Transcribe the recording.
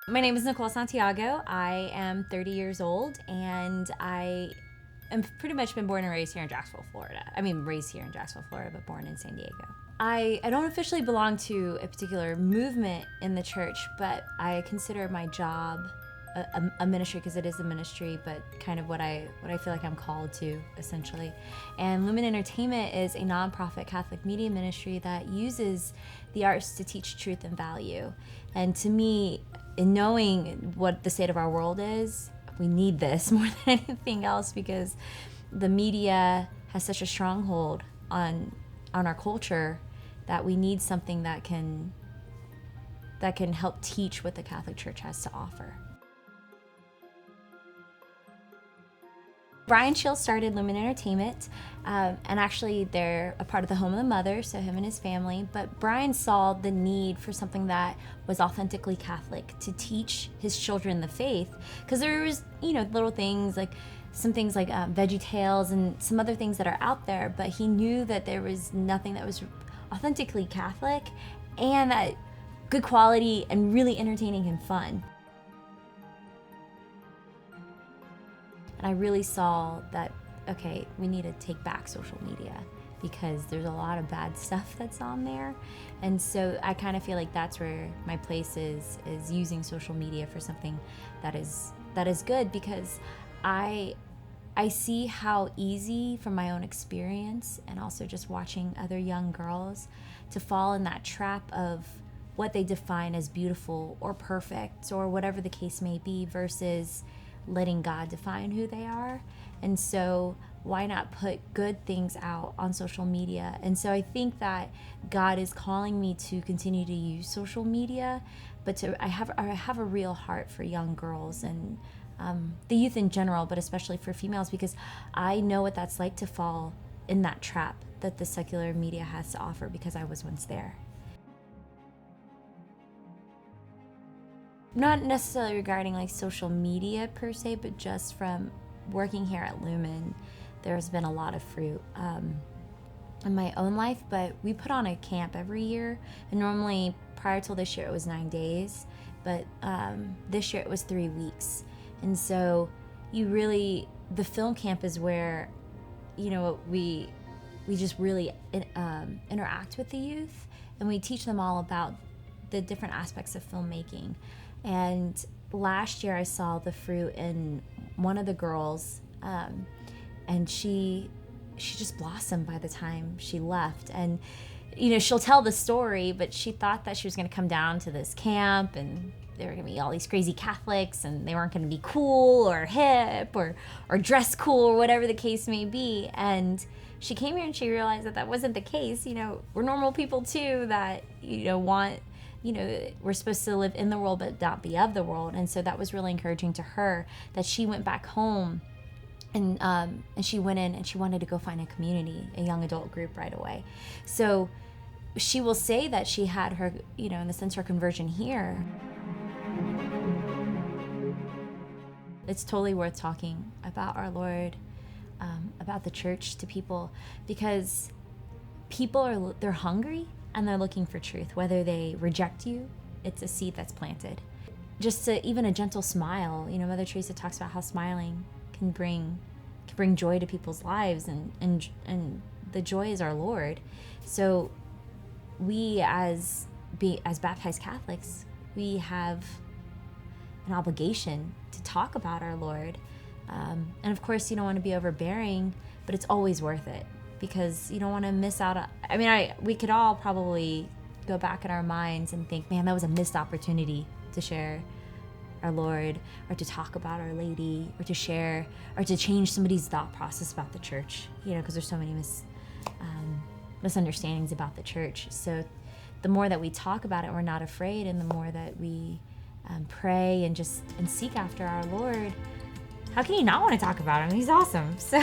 My name is Nicole Santiago. I am 30 years old, and I am pretty much been born and raised here in Jacksonville, Florida. I mean, raised here in Jacksonville, Florida, but born in San Diego. I don't officially belong to a particular movement in the church, but I consider my job a ministry, because it is a ministry, but kind of what I feel like I'm called to, essentially. And Lumen Entertainment is a nonprofit Catholic media ministry that uses the arts to teach truth and value. And to me, in knowing what the state of our world is, we need this more than anything else, because the media has such a stronghold on our culture that we need something that can help teach what the Catholic Church has to offer. Brian Shields started Lumen Entertainment, and actually they're a part of the Home of the Mother, so him and his family. But Brian saw the need for something that was authentically Catholic to teach his children the faith, because there was, little things like some things like Veggie Tales and some other things that are out there, but he knew that there was nothing that was authentically Catholic and that good quality and really entertaining and fun. And I really saw that, okay, we need to take back social media, because there's a lot of bad stuff that's on there. And so I kind of feel like that's where my place is using social media for something that is good, because I see how easy, from my own experience and also just watching other young girls, to fall in that trap of what they define as beautiful or perfect or whatever the case may be, versus letting God define who they are. And so why not put good things out on social media? And so I think that God is calling me to continue to use social media, but I have a real heart for young girls and the youth in general, but especially for females, because I know what that's like to fall in that trap that the secular media has to offer, because I was once there. Not necessarily regarding like social media per se, but just from working here at Lumen, there's been a lot of fruit in my own life. But we put on a camp every year, and normally prior till this year it was 9 days, but this year it was 3 weeks. And so the film camp is where, we just really interact with the youth, and we teach them all about the different aspects of filmmaking. And last year I saw the fruit in one of the girls, and she just blossomed by the time she left. And she'll tell the story, but she thought that she was going to come down to this camp and there were going to be all these crazy Catholics, and they weren't going to be cool or hip or dress cool or whatever the case may be. And she came here and she realized that wasn't the case. We're normal people too that want, we're supposed to live in the world but not be of the world. And so that was really encouraging to her, that she went back home and she went in and she wanted to go find a community, a young adult group right away. So she will say that she had her, in the sense, her conversion here. It's totally worth talking about our Lord, about the church to people, because people they're hungry and they're looking for truth. Whether they reject you, it's a seed that's planted. Just even a gentle smile. Mother Teresa talks about how smiling can bring joy to people's lives, and the joy is our Lord. So we as baptized Catholics, we have an obligation to talk about our Lord. And of course, you don't want to be overbearing, but it's always worth it, because you don't want to miss out on, we could all probably go back in our minds and think, man, that was a missed opportunity to share our Lord, or to talk about Our Lady, or to share, or to change somebody's thought process about the church, because there's so many misunderstandings about the church. So the more that we talk about it, we're not afraid, and the more that we pray and seek after our Lord, how can you not want to talk about him? He's awesome. So